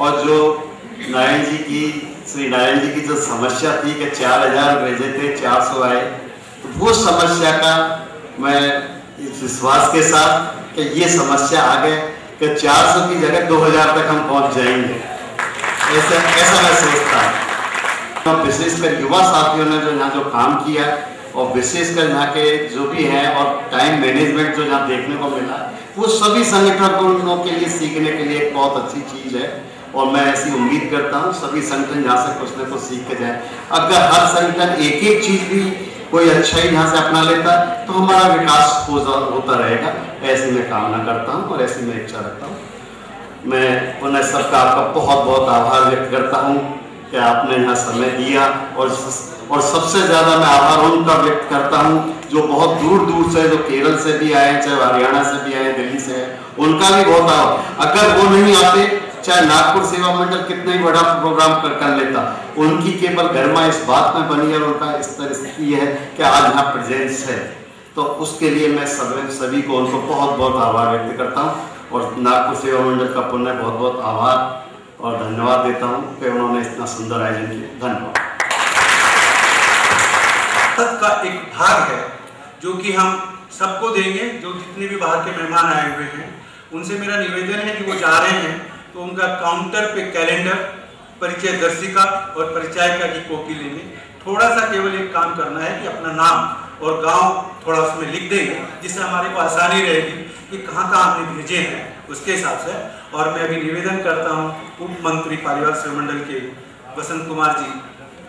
और जो श्री नारायण जी की जो समस्या थी कि 4000 भेजे थे 400 आए, तो वो समस्या का मैं इस विश्वास के साथ कि ये समस्या आ गए कि 400 की जगह 2000 तक हम पहुंच जाएंगे, ऐसा मैं सोचता हूँ। तो विशेषकर युवा साथियों ने जो यहाँ जो काम किया और विशेषकर यहाँ के जो भी हैं और टाइम मैनेजमेंट जो यहाँ देखने को मिला, वो सभी संगठनों के लिए सीखने के लिए एक बहुत अच्छी चीज़ है। और मैं ऐसी उम्मीद करता हूँ सभी संगठन यहाँ से कुछ न कुछ सीख के जाए। अगर हर संगठन एक एक चीज़ भी कोई अच्छा ही यहाँ से अपना लेता तो हमारा विकास होता रहेगा। ऐसी मैं कामना करता हूँ और ऐसी मैं इच्छा रखता हूँ। मैं पुनः सबका आपका बहुत बहुत आभार व्यक्त करता हूँ कि आपने यहाँ समय दिया, और सबसे ज़्यादा मैं आभार उनका व्यक्त करता हूँ जो बहुत दूर दूर से, जो केरल से भी आए, चाहे हरियाणा से भी आए, दिल्ली से आए, उनका भी बहुत आभार। अगर वो नहीं आते, चाहे नागपुर सेवा मंडल कितना ही बड़ा प्रोग्राम कर लेता, उनकी केवल गरिमा इस बात में बनी और उनका इस तरह है कि आज यहाँ प्रेजेंस है, तो उसके लिए मैं सभी को उनको बहुत बहुत आभार व्यक्त करता हूँ और नागपुर सेवा मंडल का पुनः बहुत बहुत आभार और धन्यवाद देता हूँ कि उन्होंने इतना सुंदर आयोजन किया। धन्यवाद। का एक भाग है जो कि हम सबको देंगे, जो जितने भी बाहर के मेहमान आए हुए हैं उनसे मेरा निवेदन है कि वो जा रहे हैं तो उनका काउंटर पे कैलेंडर, परिचय दर्शिका और परिचायिका की कॉपी लेंगे। थोड़ा सा केवल एक काम करना है कि अपना नाम और गांव थोड़ा उसमें लिख देंगे, जिससे हमारे को आसानी रहेगी कि कहाँ कहाँ हमने भेजे हैं उसके हिसाब से। और मैं अभी निवेदन करता हूँ उप मंत्री पालीवाल सेवा मंडल के वसंत कुमार जी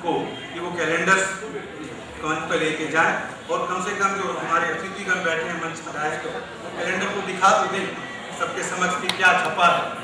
को कि वो कैलेंडर मंच पर लेके जाएं और कम से कम जो हमारे अतिथिगण बैठे हैं मंच पर आए तो कैलेंडर को दिखा तो दें सबके समझ की क्या छपा है।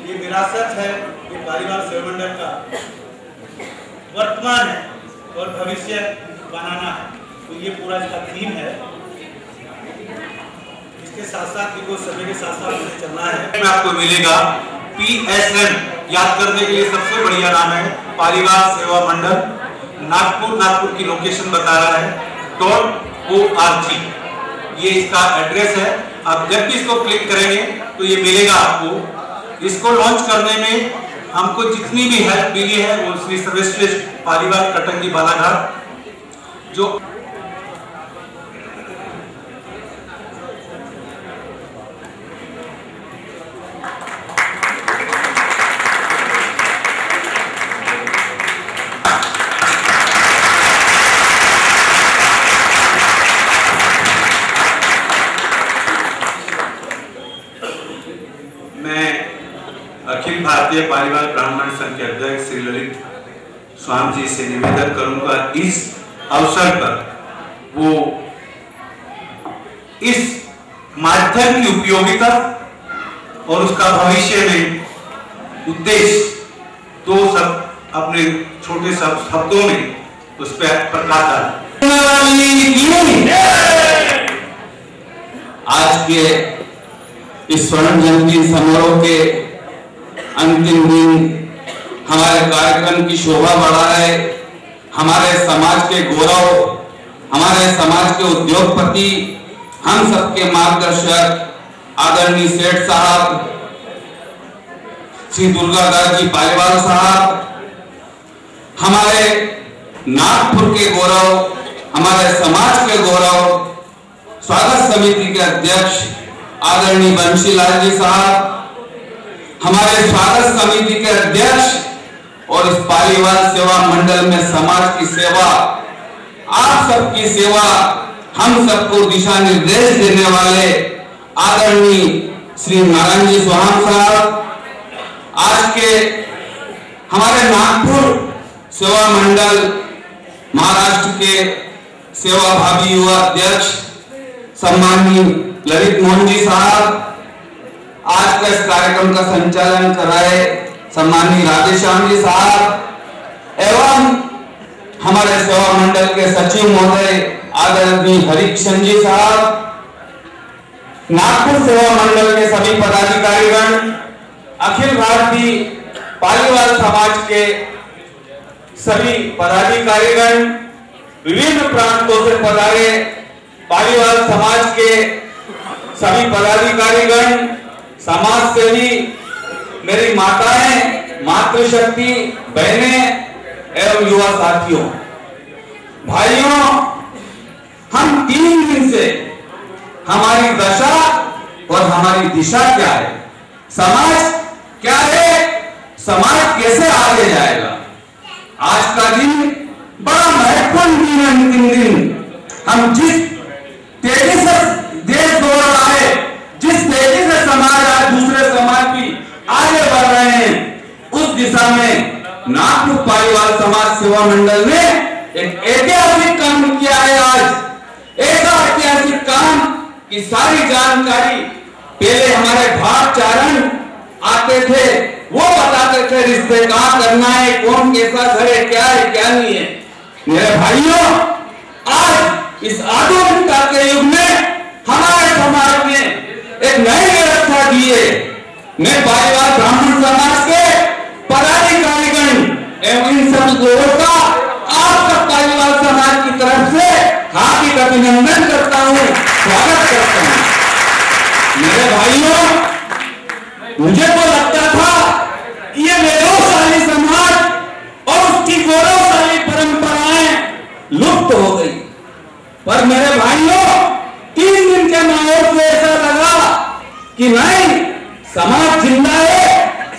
ये विरासत है, ये पालीवाल सेवा मंडल का वर्तमान है और भविष्य बनाना है, तो ये पूरा इसका थीम है। इसके साथ साथ देखो समय के साथ साथ चलना है। आपको मिलेगा PSN, याद करने के लिए सबसे बढ़िया नाम है पालीवाल सेवा मंडल नागपुर की लोकेशन बता रहा है .org, ये इसका एड्रेस है। आप जब भी इसको क्लिक करेंगे तो ये मिलेगा आपको। इसको लॉन्च करने में हमको जितनी भी हेल्प मिली है वो श्री सर्वश्रेष्ठ पालीवाल कटंगी बालाघाट जो अखिल भारतीय पालीवाल ब्राह्मण संघ के अध्यक्ष श्री ललित स्वामी जी से निवेदन करूंगा इस अवसर पर वो इस माध्यम की उपयोगिता और उसका भविष्य में उद्देश्य तो सब अपने छोटे शब्दों में उस पर प्रकाश डालें। आज के इस स्वर्ण जयंती समारोह के अंतिम दिन हमारे कार्यक्रम की शोभा बढ़ा है। हमारे समाज के गौरव, हमारे समाज के उद्योगपति, हम सबके मार्गदर्शक आदरणीय सेठ साहब श्री दुर्गादास जी पालीवाल साहब, हमारे नागपुर के गौरव, हमारे समाज के गौरव, स्वागत समिति के अध्यक्ष आदरणीय बंशीलाल जी साहब, हमारे स्वागत समिति के अध्यक्ष और इस पालीवाल सेवा मंडल में समाज की सेवा, आप सबकी सेवा, हम सबको दिशा निर्देश देने वाले आदरणीय श्री नारायण जी सोहाम साहब, आज के हमारे नागपुर सेवा मंडल महाराष्ट्र के सेवा भावी युवा अध्यक्ष सम्माननीय ललित मोहन जी साहब, आज का इस कार्यक्रम का संचालन कर रहे सम्माननीय राधेश्याम जी साहब एवं हमारे सेवा मंडल के सचिव महोदय आदरणीय हरिकृष्ण जी साहब, नागपुर सेवा मंडल के सभी पदाधिकारीगण, अखिल भारतीय पालीवाल समाज के सभी पदाधिकारीगण, विभिन्न प्रांतों से पधारे पालीवाल समाज के सभी पदाधिकारीगण, समाज सेवी, मेरी माताएं, मातृशक्ति, बहनें एवं युवा साथियों, भाइयों, हम 3 दिन से हमारी दशा और हमारी दिशा क्या है, समाज क्या है, समाज कैसे आगे जाएगा। आज का दिन बड़ा महत्वपूर्ण दिन है। अंतिम दिन हम जिस तेजी से देश दौड़ रहा है, जिस तेजी से समाज आज दूसरे समाज की आगे बढ़ रहे हैं, उस दिशा में नागपुर पालीवाल समाज सेवा मंडल ने एक ऐतिहासिक काम किया है। आज ऐसा ऐतिहासिक काम की सारी जानकारी पहले हमारे भागचारण आते थे, वो बताते थे रिश्ते कहां करना है, कौन कैसा घर है, क्या है क्या नहीं है। मेरे भाइयों, आज इस आधुनिकता के युग में हमारे समाज ने एक नई व्यवस्था दी है। मैं पालीवाल ब्राह्मण समाज के पदाधिकारीगण एवं इन सब लोगों का आपका पालीवाल समाज की तरफ से हार्दिक अभिनंदन करता हूं, स्वागत करता हूं। मेरे भाइयों, मुझे तो लगता था ये वैभवशाली समाज और उसकी गौरवशाली परंपराएं लुप्त हो गई, पर मेरे भाइयों, 3 दिन के माहौल से ऐसा लगा कि नहीं, समाज जिंदा है,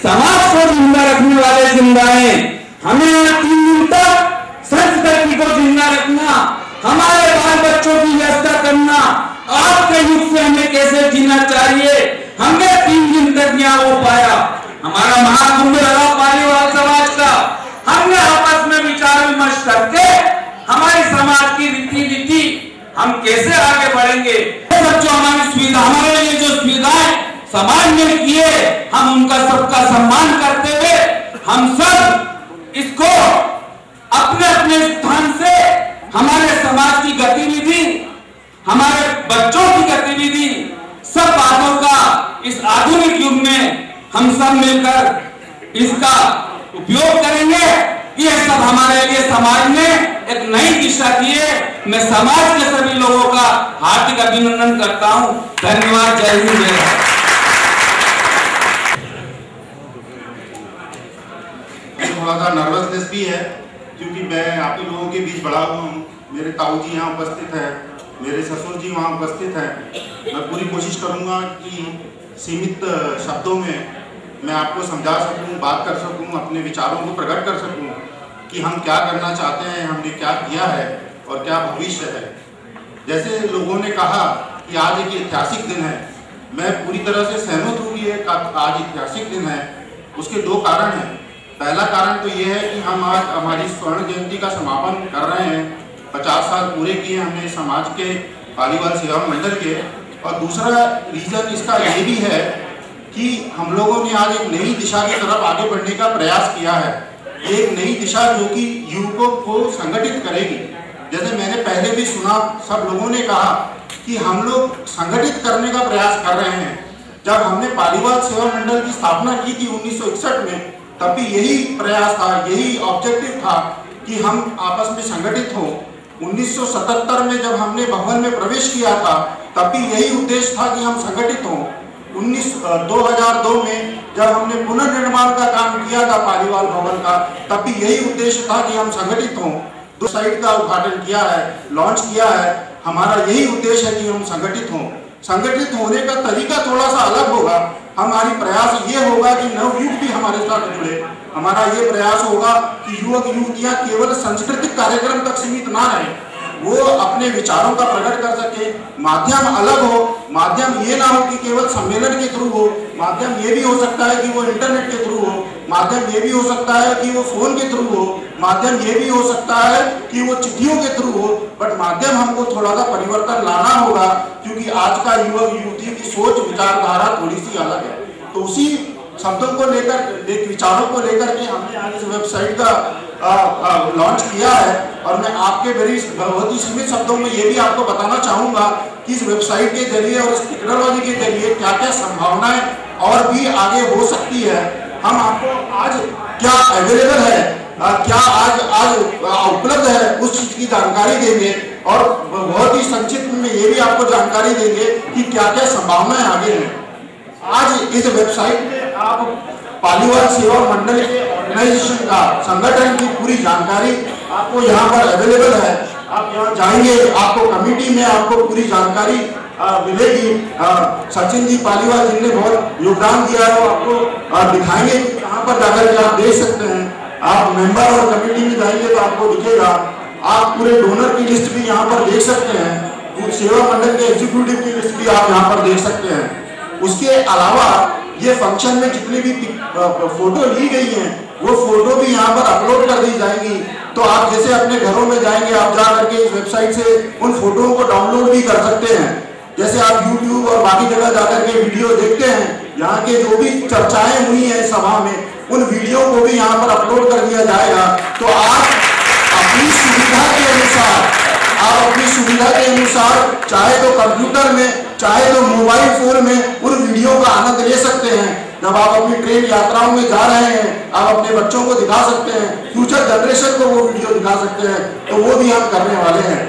समाज को जिंदा रखने वाले जिंदा हैं। हमें 3 दिन तक संस्कृति को जिंदा रखना, हमारे बाल बच्चों की व्यवस्था करना, आज के युग से हमें कैसे जीना चाहिए, हमने 3 दिन तक यहाँ हो पाया। हमारा महाकुंभ लगा पालीवाल समाज का, हमने आपस में विचार विमर्श करके हमारी समाज की रीति नीति हम कैसे आगे बढ़ेंगे, सब जो हमारी सुविधा, हमारे लिए जो सुविधाएं समाज ने किए, हम उनका सबका सम्मान करते हुए हम सब इसको अपने अपने स्थान से हमारे समाज की गतिविधि, हमारे बच्चों की गतिविधि, सब बातों का इस आधुनिक युग में हम सब मिलकर इसका उपयोग करेंगे। ये सब हमारे लिए समाज ने एक नई दिशा दी है। मैं समाज के सभी लोगों का हार्दिक अभिनंदन करता हूं। धन्यवाद। जय हिंद, जय भारत। थोड़ा सा नर्वसनेस भी है क्योंकि मैं आप ही लोगों के बीच बड़ा हुआ हूँ। मेरे ताऊ जी यहाँ उपस्थित है, मेरे ससुर जी वहाँ उपस्थित हैं। मैं पूरी कोशिश करूँगा कि सीमित शब्दों में मैं आपको समझा सकूँ, बात कर सकूँ, अपने विचारों को प्रकट कर सकूँ कि हम क्या करना चाहते हैं, हमने क्या किया है और क्या भविष्य है। जैसे लोगों ने कहा कि आज एक ऐतिहासिक दिन है, मैं पूरी तरह से सहमत हूँ कि आज ऐतिहासिक दिन है। उसके 2 कारण हैं। पहला कारण तो ये है कि हम आज हमारी स्वर्ण जयंती का समापन कर रहे हैं। 50 साल पूरे किए हमने समाज के पालीवाल सेवा मंडल के। और दूसरा रीज़न इसका ये भी है कि हम लोगों ने आज एक नई दिशा की तरफ आगे बढ़ने का प्रयास किया है। एक नई दिशा जो कि युवकों को संगठित करेगी। जैसे मैंने पहले भी सुना, सब लोगों ने कहा कि हम लोग संगठित करने का प्रयास कर रहे हैं। जब हमने पालीवाल सेवा मंडल की स्थापना की थी 1961 में, तब भी यही प्रयास था, यही ऑब्जेक्टिव था कि हम आपस में संगठित हों। 1977 में जब हमने भवन में प्रवेश किया था, तब भी यही उद्देश्य था कि हम संगठित हों। 2002 में जब हमने पुनर्निर्माण का काम किया था पालीवाल भवन का, तब भी यही उद्देश्य था कि हम संगठित हों। 2 साइट का उद्घाटन किया है, लॉन्च किया है। हमारा यही उद्देश्य है कि हम संगठित हों। संगठित होने का तरीका थोड़ा सा अलग होगा। हमारी प्रयास ये होगा कि नवयुग भी हमारे साथ जुड़े। हमारा ये प्रयास होगा कि युवक युवतियां केवल सांस्कृतिक कार्यक्रम तक सीमित ना रहे, वो अपने विचारों का प्रकट कर सके। माध्यम अलग हो, माध्यम ये ना हो कि केवल सम्मेलन के थ्रू हो, माध्यम ये भी हो सकता है कि वो इंटरनेट के थ्रू हो, माध्यम ये भी हो सकता है कि वो फोन के थ्रू हो, माध्यम ये भी हो सकता है कि वो चिट्ठियों के थ्रू हो, बट माध्यम हमको थोड़ा सा परिवर्तन लाना होगा, क्योंकि आज का युवक युवती की सोच विचारधारा थोड़ी सी अलग है। तो उसी शब्दों को लेकर, विचारों को लेकर के हमने आज इस वेबसाइट का लॉन्च किया है। और मैं आपके बहुत ही सीमित शब्दों में ये भी आपको बताना चाहूँगा कि इस वेबसाइट के जरिए और इस टेक्नोलॉजी के जरिए क्या क्या संभावनाएं और भी आगे हो सकती है, हम आपको आज क्या अवेलेबल है, क्या आज उपलब्ध है, उस चीज़ की जानकारी देंगे। और बहुत ही संक्षिप्त में ये भी आपको जानकारी देंगे कि क्या क्या संभावनाएं आगे हैं। आज इस वेबसाइट में आप पालीवाल सेवा मंडल के ऑर्गेनाइजेशन का, संगठन की पूरी जानकारी आपको यहाँ पर अवेलेबल है। आप यहाँ जाएंगे, आपको कमेटी में आपको पूरी जानकारी मिलेगी। सचिन जी पालीवाल जिनने बहुत योगदान दिया है, वो आपको दिखाएंगे कि कहाँ पर जाकर के आप देख सकते हैं। आप मेंबर और कमेटी में जाएंगे तो आपको दिखेगा। आप पूरे डोनर की लिस्ट भी यहाँ पर देख सकते हैं, सेवा मंडल के एग्जीक्यूटिव की लिस्ट भी आप यहाँ पर देख सकते हैं। उसके अलावा ये फंक्शन में जितनी भी फोटो ली गई हैं, वो फोटो भी यहाँ पर अपलोड कर दी जाएंगी। तो आप जैसे अपने घरों में जाएंगे, आप जा करके इस वेबसाइट से उन फोटोओं को डाउनलोड भी कर सकते हैं। जैसे आप YouTube और बाकी जगह जाकर के वीडियो देखते हैं, यहाँ के जो भी चर्चाएं हुई हैं सभा में, उन वीडियो को भी यहाँ पर अपलोड कर दिया जाएगा। तो आप अपनी सुविधा के अनुसार, चाहे तो कंप्यूटर में, चाहे तो मोबाइल फोन में उन वीडियो का आनंद ले सकते हैं। जब आप अपनी ट्रेन यात्राओं में जा रहे हैं, आप अपने बच्चों को दिखा सकते हैं, फ्यूचर जनरेशन को वो वीडियो दिखा सकते हैं। तो वो भी हम करने वाले हैं।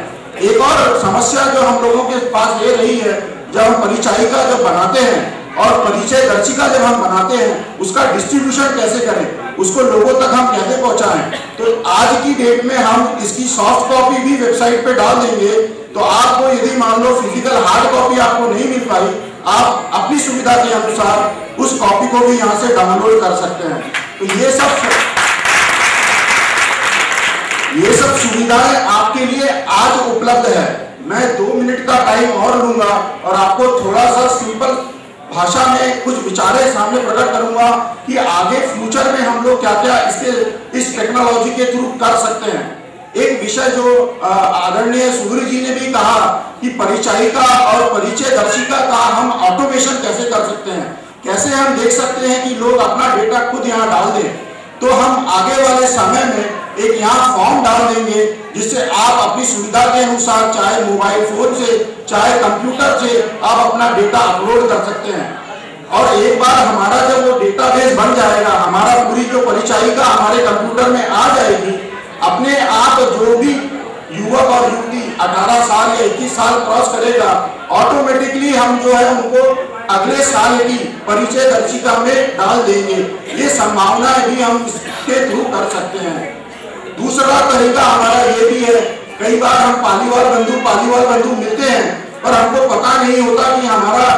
एक और समस्या जो हम लोगों के पास ये रही है, जब हम परिचायिका जब बनाते हैं और परिचय दर्शिका जब हम बनाते हैं, उसका डिस्ट्रीब्यूशन कैसे करें, उसको लोगों तक हम कैसे पहुंचाएं। तो आज की डेट में हम इसकी सॉफ्ट कॉपी भी वेबसाइट पे डाल देंगे। तो आपको यदि मान लो फिजिकल हार्ड कॉपी आपको नहीं मिल पाई, आप अपनी सुविधा के अनुसार उस कॉपी को भी यहाँ से डाउनलोड कर सकते हैं। तो ये सब सुविधाएं आपके लिए आज उपलब्ध है। मैं 2 मिनट का टाइम और लूंगा और आपको थोड़ा सा सिंपल भाषा में कुछ विचारें सामने प्रकट करूंगा कि आगे फ्यूचर में हम लोग क्या क्या इस टेक्नोलॉजी के थ्रू कर सकते हैं। एक विषय जो आदरणीय सूर्य जी ने भी कहा कि परिचायिका और परिचय दर्शिका का हम ऑटोमेशन कैसे कर सकते हैं, कैसे हम देख सकते हैं कि लोग अपना डेटा खुद यहाँ डाल दें। तो हम आगे वाले समय में एक यहाँ फॉर्म डाल देंगे, जिससे आप अपनी सुविधा के अनुसार, चाहे मोबाइल फोन से, चाहे कंप्यूटर से, आप अपना डेटा अपलोड कर सकते हैं। और एक बार हमारा जब वो डेटाबेस बन जाएगा, हमारा पूरी जो परिचायिका हमारे कंप्यूटर में आ जाएगी, अपने आप जो भी युवक और युवती 18 साल या 21 साल क्रॉस करेगा, ऑटोमेटिकली हम जो है उनको अगले साल की परिचय दर्शिका में डाल देंगे। ये संभावनाएं भी हम इसके थ्रू कर सकते हैं। दूसरा तरीका हमारा ये भी है, कई बार हम पालीवाल बंधु मिलते हैं, पर हमको पता नहीं होता कि हमारा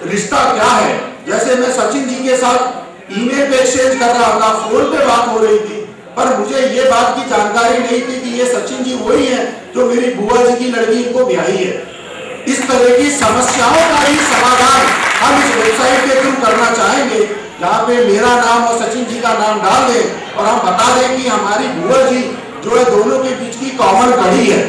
रिश्ता क्या है। जैसे मैं सचिन जी के साथ ईमेल पे एक्सचेंज कर रहा था, फोन पे बात हो रही थी, पर मुझे ये बात की जानकारी नहीं थी कि ये सचिन जी वही है जो मेरी बुआ जी की लड़की इनको ब्याही है। इस तरह की समस्याओं का ही समाधान हम इस वेबसाइट के थ्रू करना चाहेंगे, जहाँ पे मेरा नाम और सचिन जी का नाम डाल दें और हम बता दें कि हमारी बुआ जी जो है दोनों के बीच की कॉमन कड़ी है।